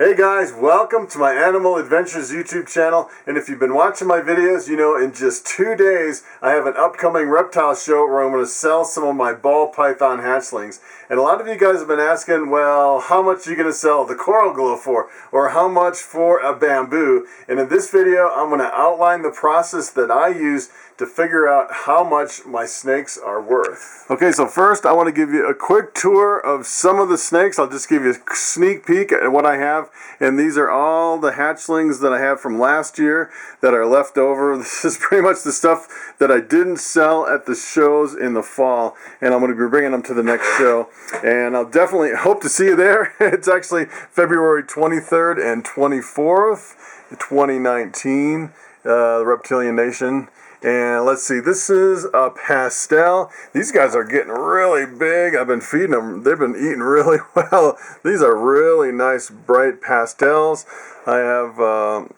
Hey guys, welcome to my Animal Adventures YouTube channel, and if you've been watching my videos, you know in just 2 days I have an upcoming reptile show where I'm going to sell some of my ball python hatchlings. And a lot of you guys have been asking, well, how much are you going to sell the coral glow for, or how much for a bamboo? And in this video I'm going to outline the process that I use to figure out how much my snakes are worth. Okay, so first I want to give you a quick tour of some of the snakes. I'll just give you a sneak peek at what I have, and these are all the hatchlings that I have from last year that are left over. This is pretty much the stuff that I didn't sell at the shows in the fall, and I'm going to be bringing them to the next show, and I'll definitely hope to see you there. It's actually February 23rd and 24th, 2019, the Reptilian Nation. And let's see, this is a pastel. These guys are getting really big. I've been feeding them. They've been eating really well. These are really nice, bright pastels. I have,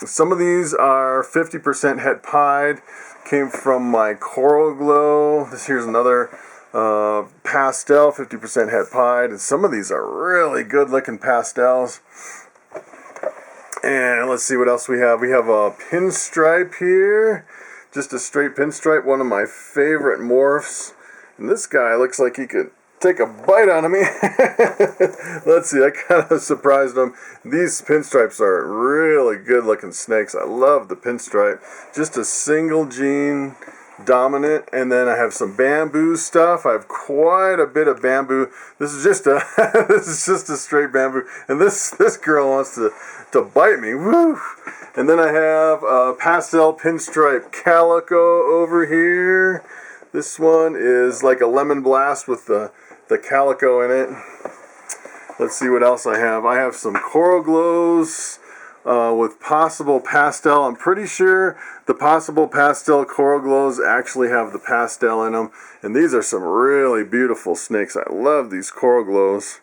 some of these are 50% het pied. Came from my coral glow. Here's another pastel, 50% het pied. And some of these are really good looking pastels. And let's see what else we have. We have a pinstripe here. Just a straight pinstripe, one of my favorite morphs. And this guy looks like he could take a bite out of me. Let's see, I kind of surprised him. These pinstripes are really good looking snakes. I love the pinstripe. Just a single gene dominant, and then I have some bamboo stuff. I have quite a bit of bamboo. This is just a this is just a straight bamboo, and this girl wants to bite me. Woo! And then I have a pastel pinstripe calico over here. This one is like a lemon blast with the calico in it. Let's see what else I have. I have some coral glows with possible pastel. I'm pretty sure the possible pastel coral glows actually have the pastel in them. And these are some really beautiful snakes. I love these coral glows.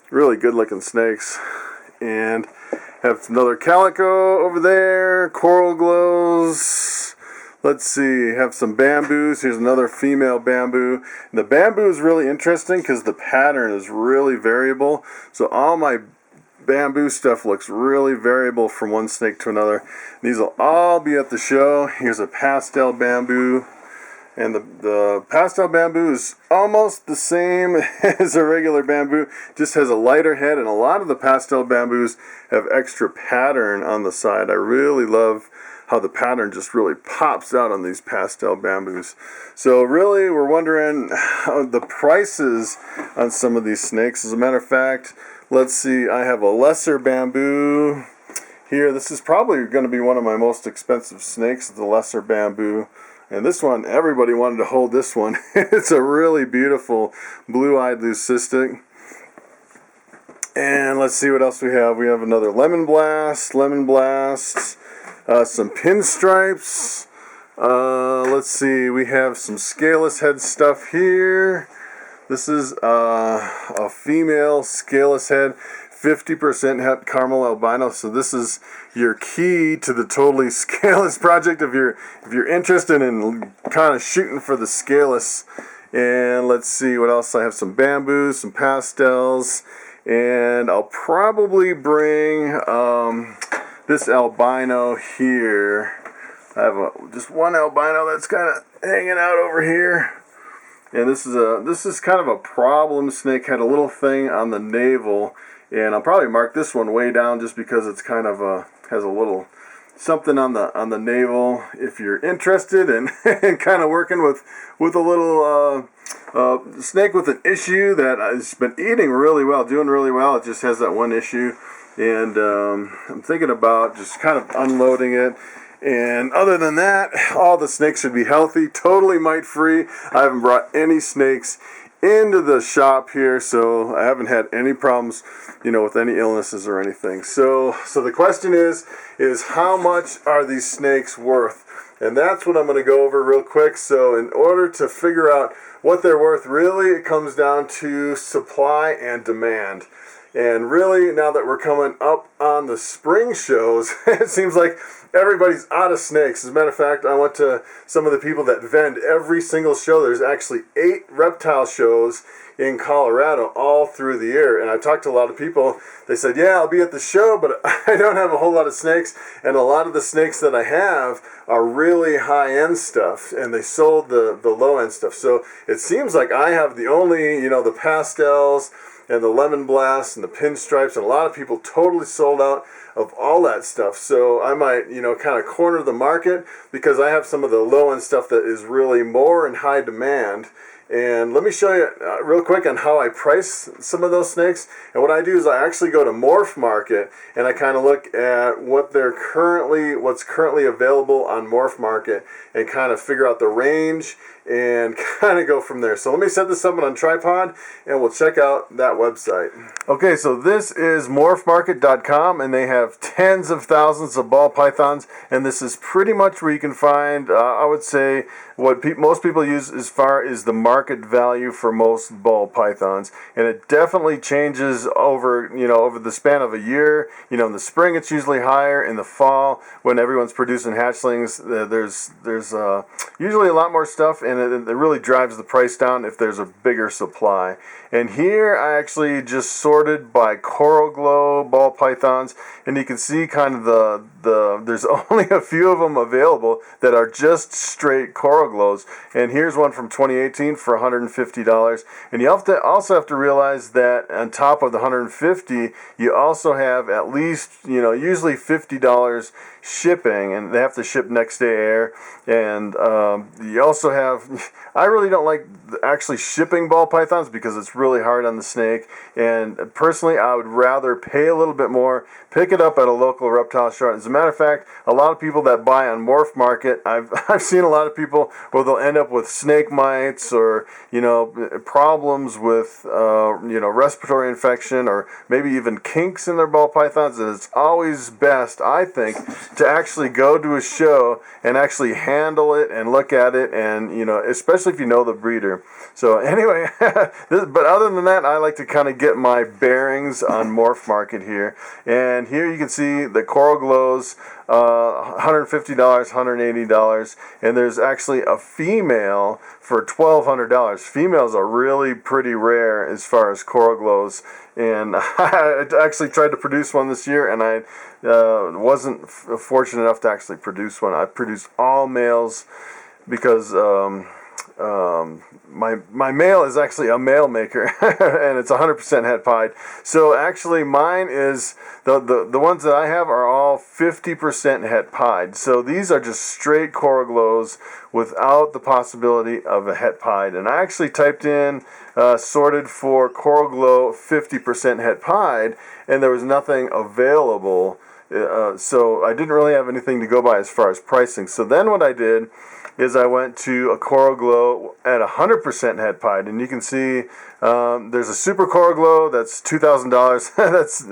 Really good looking snakes. And have another calico over there, coral glows. Let's see, have some bamboos. Here's another female bamboo. And the bamboo is really interesting because the pattern is really variable. So all my bamboo stuff looks really variable from one snake to another. These will all be at the show. Here's a pastel bamboo. And the pastel bamboo is almost the same as a regular bamboo, just has a lighter head, and a lot of the pastel bamboos have extra pattern on the side. I really love how the pattern just really pops out on these pastel bamboos. So really, we're wondering the prices on some of these snakes. As a matter of fact, let's see, I have a lesser bamboo here. This is probably going to be one of my most expensive snakes, the lesser bamboo. And this one, everybody wanted to hold this one. It's a really beautiful blue-eyed leucistic. And let's see what else we have. We have another lemon blast, some pinstripes. Let's see, we have some scaleless head stuff here. This is a female scaleless head. 50% het caramel albino, so this is your key to the totally scaleless project if you're interested in kind of shooting for the scaleless. And let's see what else. I have some bamboos, some pastels, and I'll probably bring this albino here. I have just one albino that's kind of hanging out over here. And this is kind of a problem snake. Had a little thing on the navel. And I'll probably mark this one way down just because it's kind of has a little something on the navel. If you're interested in kind of working with a little snake with an issue that has been eating really well, doing really well, it just has that one issue, and I'm thinking about just kind of unloading it. And other than that, all the snakes should be healthy, totally mite-free. I haven't brought any snakes into the shop here, so I haven't had any problems, with any illnesses or anything. So the question is how much are these snakes worth? And that's what I'm going to go over real quick. So in order to figure out what they're worth, really it comes down to supply and demand. And really, now that we're coming up on the spring shows, it seems like everybody's out of snakes. As a matter of fact, I went to some of the people that vend every single show. There's actually 8 reptile shows in Colorado all through the year. And I talked to a lot of people. They said, yeah, I'll be at the show, but I don't have a whole lot of snakes. And a lot of the snakes that I have are really high-end stuff. And they sold the low-end stuff. So it seems like I have the only, the pastels and the lemon blasts and the pinstripes, and a lot of people totally sold out of all that stuff. So I might, kind of corner the market because I have some of the low-end stuff that is really more in high demand. And let me show you real quick on how I price some of those snakes. And what I do is I actually go to Morph Market and I kind of look at what's currently available on Morph Market and kind of figure out the range and kind of go from there. So let me set this up on a tripod and we'll check out that website. Okay, so this is morphmarket.com and they have tens of thousands of ball pythons, and this is pretty much where you can find, I would say, what most people use as far as the market value for most ball pythons. And it definitely changes over the span of a year. In the spring it's usually higher. In the fall, when everyone's producing hatchlings, there's usually a lot more stuff, and it really drives the price down if there's a bigger supply. And here I actually just sorted by coral glow ball pythons, and you can see kind of there's only a few of them available that are just straight coral glows. And here's one from 2018 for $150. And you also have to realize that on top of the $150, you also have at least, usually $50 shipping, and they have to ship next day air. And you also have, I really don't like actually shipping ball pythons because it's really hard on the snake. And personally, I would rather pay a little bit more, pick it up at a local reptile shop. As a matter of fact, a lot of people that buy on Morph Market, I've seen a lot of people where they'll end up with snake mites or problems with respiratory infection or maybe even kinks in their ball pythons. And it's always best, I think, to actually go to a show and actually handle it and look at it, and especially if you know the breeder. So anyway, but other than that, I like to kind of get my bearings on Morph Market here. And here you can see the coral glows, $150, $180, and there's actually a female for $1,200. Females are really pretty rare as far as coral glows, and I actually tried to produce one this year, and I wasn't fortunate enough to actually produce one. I produced all males because my male is actually a male maker, and it's 100% het pied. So actually mine is, the ones that I have are all 50% het pied. So these are just straight coral glows without the possibility of a het pied. And I actually typed in, sorted for coral glow 50% het pied, and there was nothing available. So I didn't really have anything to go by as far as pricing. So then what I did is I went to a coral glow at 100% het pied, and you can see there's a super coral glow that's $2,000. That's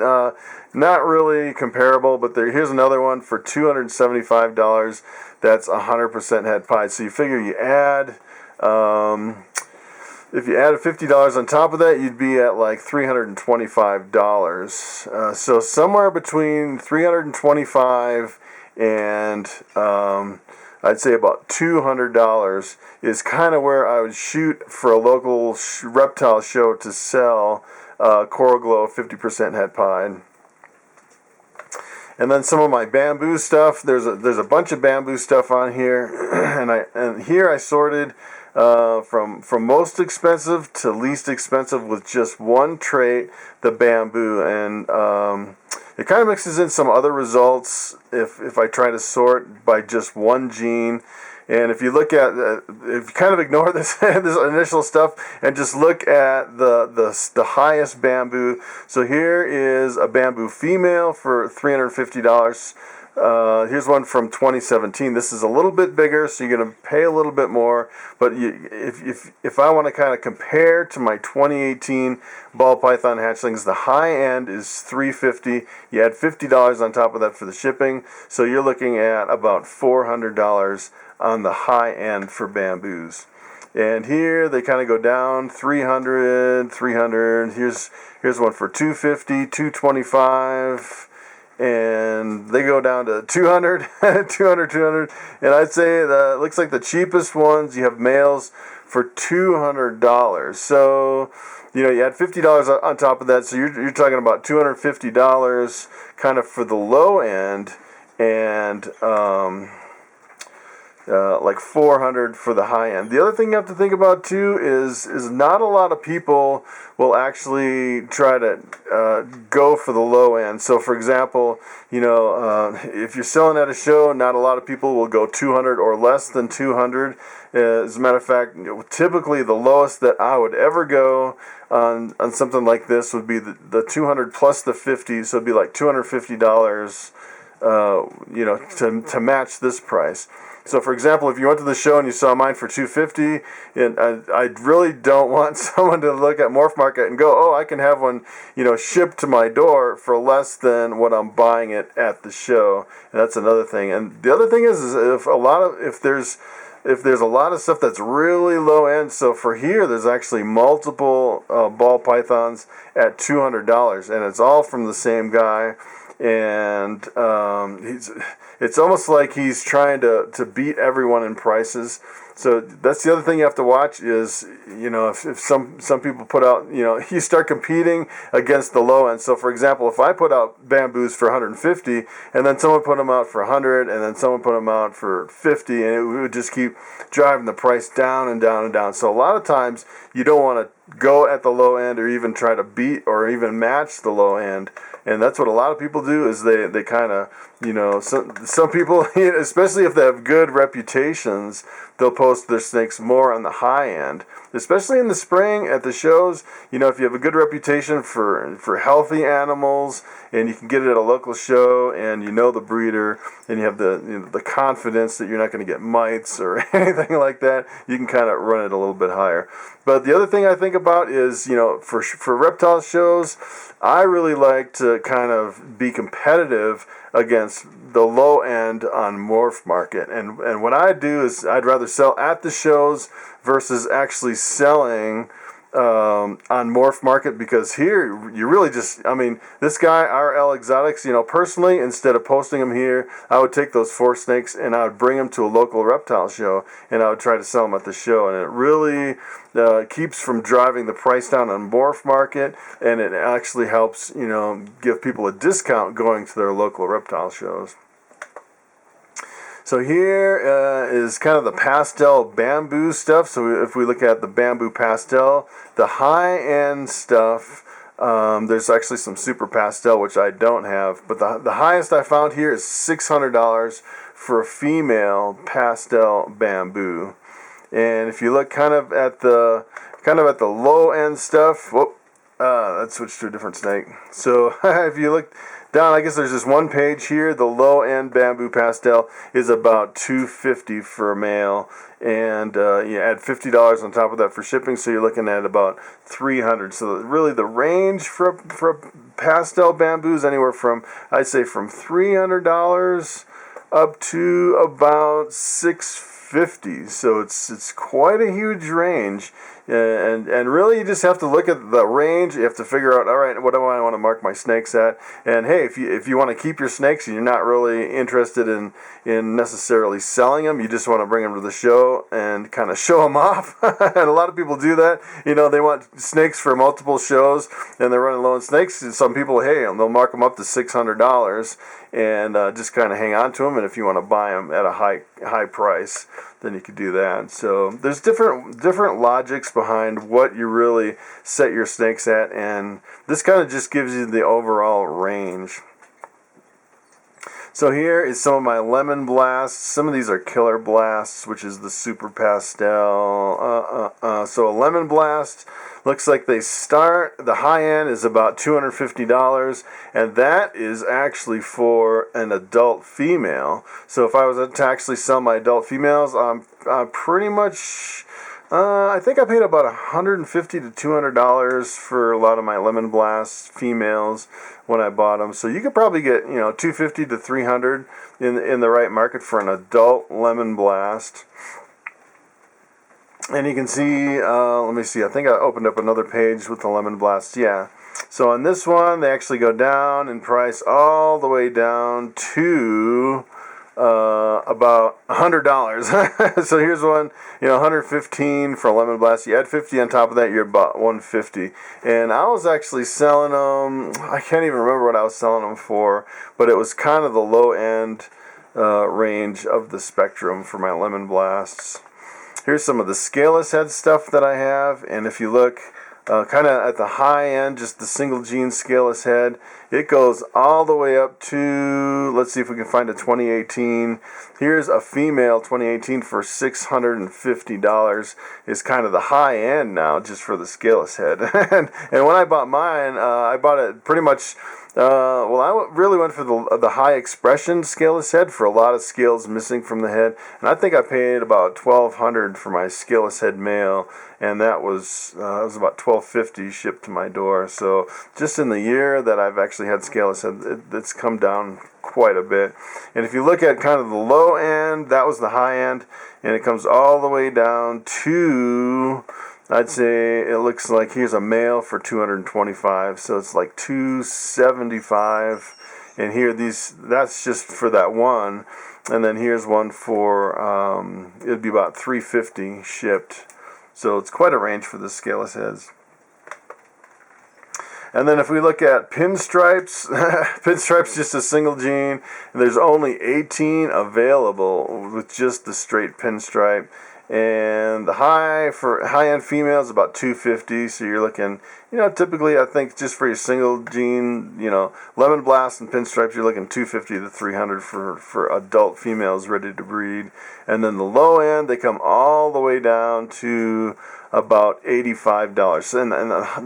not really comparable, but here's another one for $275. That's 100% het pied. So you figure you add, if you added $50 on top of that, you'd be at like $325. So somewhere between $325 and I'd say about $200 is kind of where I would shoot for a local reptile show to sell coral glow 50% het pied. And then some of my bamboo stuff. There's a bunch of bamboo stuff on here, and here I sorted from most expensive to least expensive with just one trait, the bamboo, and it kind of mixes in some other results if I try to sort by just one gene. And if you look at, if you kind of ignore this this initial stuff and just look at the highest bamboo. So here is a bamboo female for $350. Here's one from 2017. This is a little bit bigger, so you're going to pay a little bit more. But if I want to kind of compare to my 2018 ball python hatchlings, the high end is $350. You add $50 on top of that for the shipping, so you're looking at about $400 on the high end for bamboos. And here they kind of go down 300, 300. Here's one for 250, 225. And they go down to 200, 200, 200. And I'd say that looks like the cheapest ones, you have males for $200. So, you add $50 on top of that. So you're talking about $250 kind of for the low end, and like 400 for the high end. The other thing you have to think about too is not a lot of people will actually try to go for the low end. So for example, if you're selling at a show, not a lot of people will go 200 or less than 200. As a matter of fact, typically the lowest that I would ever go on something like this would be the 200 plus the 50, so it'd be like $250, to match this price. So, for example, if you went to the show and you saw mine for $250, and I really don't want someone to look at Morph Market and go, "Oh, I can have one, shipped to my door for less than what I'm buying it at the show." And that's another thing. And the other thing is if there's a lot of stuff that's really low end. So for here, there's actually multiple ball pythons at $200, and it's all from the same guy. And it's almost like he's trying to beat everyone in prices. So that's the other thing you have to watch is, if some people put out, you start competing against the low end. So for example, if I put out bamboos for 150 and then someone put them out for 100 and then someone put them out for 50, and it would just keep driving the price down and down and down. So a lot of times you don't want to go at the low end or even try to beat or even match the low end. And that's what a lot of people do is they kind of, some people, especially if they have good reputations, they'll post their snakes more on the high end. Especially in the spring at the shows, if you have a good reputation for healthy animals and you can get it at a local show and the breeder and you have the confidence that you're not going to get mites or anything like that, you can kind of run it a little bit higher. But the other thing I think about is, for reptile shows, I really like to kind of be competitive against the low end on Morph Market. And what I do is I'd rather sell at the shows versus actually selling on Morph Market, because here you really just, this guy, RL Exotics, personally, instead of posting them here, I would take those 4 snakes and I would bring them to a local reptile show and I would try to sell them at the show. And it really keeps from driving the price down on Morph Market, and it actually helps, give people a discount going to their local reptile shows. So here is kind of the pastel bamboo stuff. So if we look at the bamboo pastel, the high-end stuff, there's actually some super pastel, which I don't have. But the highest I found here is $600 for a female pastel bamboo. And if you look kind of at the low-end stuff, that switched to a different snake. So if you look down, I guess there's just one page here. The low-end bamboo pastel is about $250 for a male, and you add $50 on top of that for shipping, so you're looking at about $300. So really, the range for pastel bamboo is anywhere from, I'd say, from $300 up to about $650. So it's quite a huge range. And really, you just have to look at the range. You have to figure out, all right, what do I want to mark my snakes at? And hey, if you want to keep your snakes and you're not really interested in necessarily selling them, you just want to bring them to the show and kind of show them off. And a lot of people do that. They want snakes for multiple shows and they're running low on snakes. And some people, hey, they'll mark them up to $600 and just kind of hang on to them. And if you want to buy them at a high price, then you could do that. So there's different logics behind what you really set your snakes at, and this kind of just gives you the overall range. So here is some of my lemon blasts. Some of these are killer blasts, which is the super pastel. So a lemon blast looks like they start, the high end is about $250, and that is actually for an adult female. So if I was to actually sell my adult females, I'm pretty much, I think I paid about $150 to $200 for a lot of my lemon blast females when I bought them. So you could probably get, $250 to $300 in the right market for an adult lemon blast. And you can see, let me see, I think I opened up another page with the lemon blast. Yeah. So on this one, they actually go down in price all the way down to about $100. So here's one, $115 for a lemon blast. You add 50 on top of that, you're about $150. And I was actually selling them, I can't even remember what I was selling them for, but it was kind of the low end range of the spectrum for my lemon blasts. Here's some of the scaleless head stuff that I have, and if you look kind of at the high end, just the single gene scaleless head, it goes all the way up to, let's see if we can find a 2018. Here's a female 2018 for $650 is kind of the high end now, just for the scaleless head. and when I bought mine, I bought it pretty much, I really went for the high expression scaleless head for a lot of scales missing from the head, and I think I paid about $1,200 for my scaleless head male, and that was about $1,250 shipped to my door. So just in the year that I've actually had scaleless head, it's come down quite a bit. And if you look at kind of the low end, that was the high end, and it comes all the way down to, I'd say it looks like here's a male for $225, so it's like $275, and here that's just for that one, and then here's one for it'd be about $350 shipped, so it's quite a range for the scaleless heads. And then if we look at pinstripes, pinstripes just a single gene, and there's only 18 available with just the straight pinstripe. And the high-end females about $250, so you're looking, typically I think just for your single gene, lemon blast and pinstripes, you're looking $250 to $300 for adult females ready to breed. And then the low end, they come all the way down to about $85. And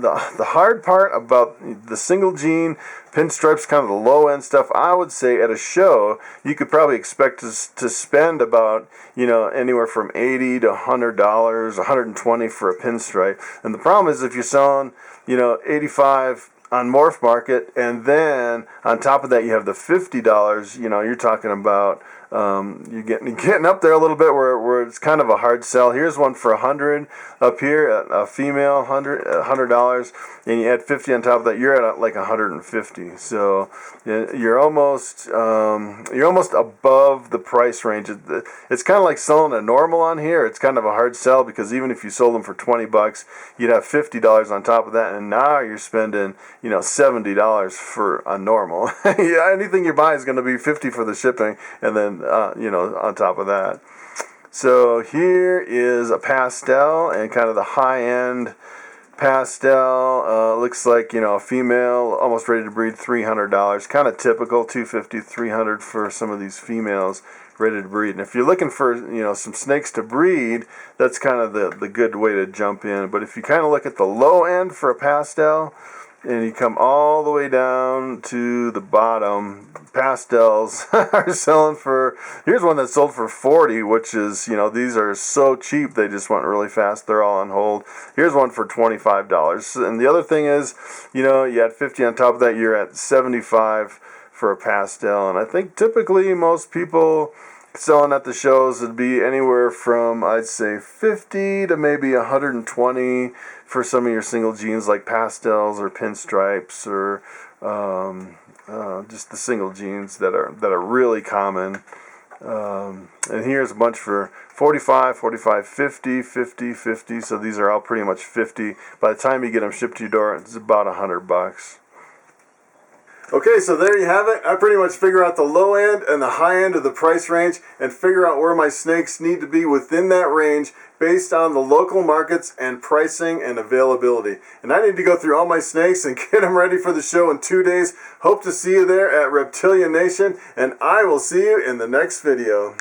the hard part about the single gene pinstripes, kind of the low end stuff, I would say at a show you could probably expect to spend about anywhere from $80 to $100, $120 for a pinstripe. And the problem is if you're selling $85 on Morph Market, and then on top of that you have the $50, you're talking about you're getting up there a little bit where it's kind of a hard sell. Here's one for $100 up here, a female $100, and you add 50 on top of that, you're at like $150. So you're almost above the price range. It's kind of like selling a normal on here. It's kind of a hard sell because even if you sold them for $20, you'd have $50 on top of that, and now you're spending $70 for a normal. Anything you buy is going to be $50 for the shipping, and then on top of that. So here is a pastel, and kind of the high-end pastel. Looks like, a female, almost ready to breed, $300. Kind of typical, $250, $300 for some of these females ready to breed. And if you're looking for, some snakes to breed, that's kind of the good way to jump in. But if you kind of look at the low end for a pastel, and you come all the way down to the bottom, pastels are selling for, here's one that sold for $40, which is, these are so cheap, they just went really fast, they're all on hold. Here's one for $25. And the other thing is, you add 50 on top of that, you're at $75 for a pastel. And I think typically most people selling at the shows would be anywhere from, I'd say, $50 to maybe $120 for some of your single genes like pastels or pinstripes or just the single genes that are really common. And here's a bunch for $45, $45, $50, $50, $50. So these are all pretty much $50. By the time you get them shipped to your door, it's about $100. Okay, so there you have it. I pretty much figure out the low end and the high end of the price range and figure out where my snakes need to be within that range based on the local markets and pricing and availability. And I need to go through all my snakes and get them ready for the show in 2 days. Hope to see you there at Reptilian Nation, and I will see you in the next video.